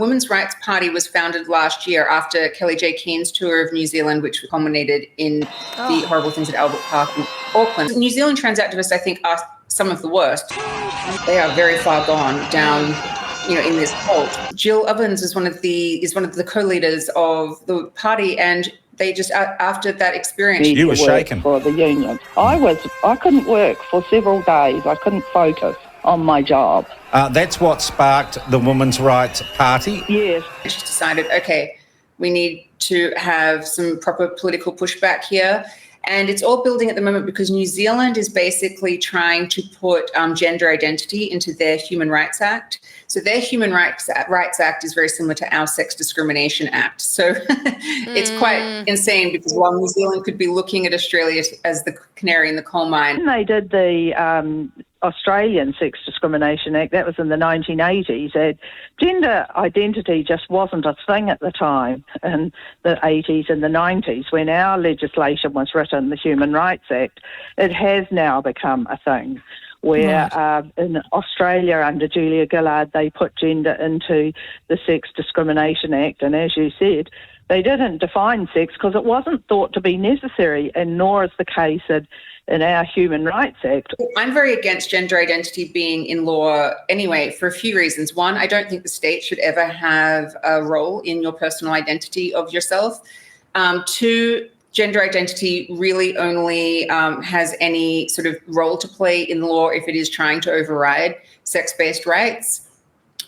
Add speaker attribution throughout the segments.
Speaker 1: Women's Rights Party was founded last year after Kelly J. Keen's tour of New Zealand, which culminated in the horrible things at Albert Park in Auckland. New Zealand trans activists, I think, are some of the worst. They are very far gone down, in this cult. Jill Ovens is one of the co-leaders of the party, and they just, after that experience...
Speaker 2: You were shaken. For the union. I couldn't work for several days. I couldn't focus on my job.
Speaker 3: That's what sparked the Women's Rights Party?
Speaker 2: Yes.
Speaker 1: She decided, okay, we need to have some proper political pushback here. And it's all building at the moment because New Zealand is basically trying to put gender identity into their Human Rights Act. So their Human Rights Act is very similar to our Sex Discrimination Act. So it's quite insane because while New Zealand could be looking at Australia as the canary in the coal mine.
Speaker 2: They did the Australian Sex Discrimination Act, that was in the 1980s, and gender identity just wasn't a thing at the time in the 80s and the 90s. When our legislation was written, the Human Rights Act, it has now become a thing where in Australia under Julia Gillard they put gender into the Sex Discrimination Act, and as you said, they didn't define sex because it wasn't thought to be necessary, and nor is the case in our Human Rights Act.
Speaker 1: I'm very against gender identity being in law anyway, for a few reasons. One, I don't think the state should ever have a role in your personal identity of yourself. Two, gender identity really only has any sort of role to play in law if it is trying to override sex-based rights.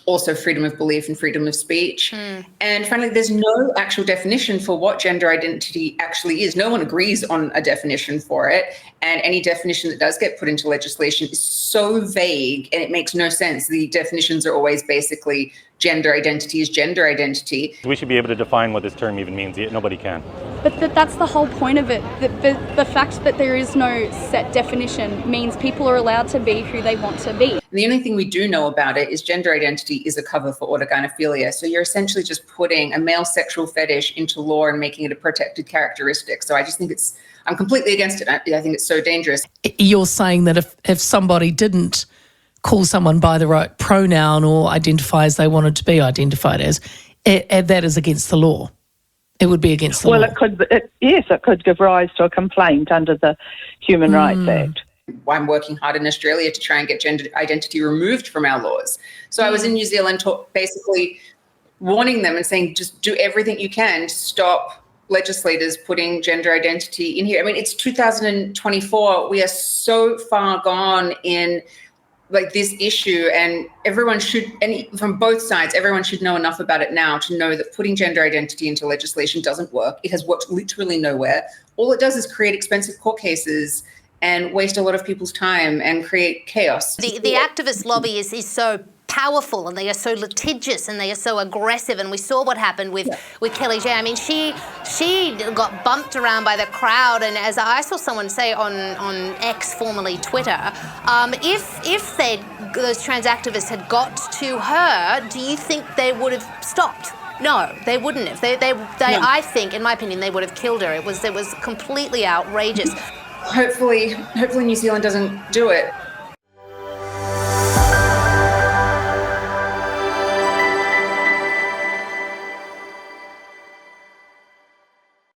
Speaker 1: Also freedom of belief and freedom of speech. And finally, there's no actual definition for what gender identity actually is. No one agrees on a definition for it. And any definition that does get put into legislation is so vague and it makes no sense. The definitions are always basically gender identity is gender identity.
Speaker 4: We should be able to define what this term even means, yet nobody can.
Speaker 5: But that's the whole point of it. The fact that there is no set definition means people are allowed to be who they want to be.
Speaker 1: And the only thing we do know about it is gender identity is a cover for autogynephilia. So you're essentially just putting a male sexual fetish into law and making it a protected characteristic. So I just think I'm completely against it. I think it's so dangerous.
Speaker 6: You're saying that if somebody didn't call someone by the right pronoun or identify as they wanted to be identified as, that is against the law. It would be against the law.
Speaker 2: Well, it could give rise to a complaint under the Human Rights Act.
Speaker 1: I'm working hard in Australia to try and get gender identity removed from our laws. So I was in New Zealand basically warning them and saying, just do everything you can to stop legislators putting gender identity in here. I mean, it's 2024. We are so far gone in this issue, and everyone should, from both sides, everyone should know enough about it now to know that putting gender identity into legislation doesn't work. It has worked literally nowhere. All it does is create expensive court cases and waste a lot of people's time and create chaos.
Speaker 7: The activist lobby is so powerful, and they are so litigious, and they are so aggressive, and we saw what happened with Kelly J. I mean, she got bumped around by the crowd, and as I saw someone say on X, formerly Twitter, if those trans activists had got to her, do you think they would have stopped? No, they wouldn't have. I think, in my opinion, they would have killed her. It was completely outrageous.
Speaker 1: Hopefully New Zealand doesn't do it.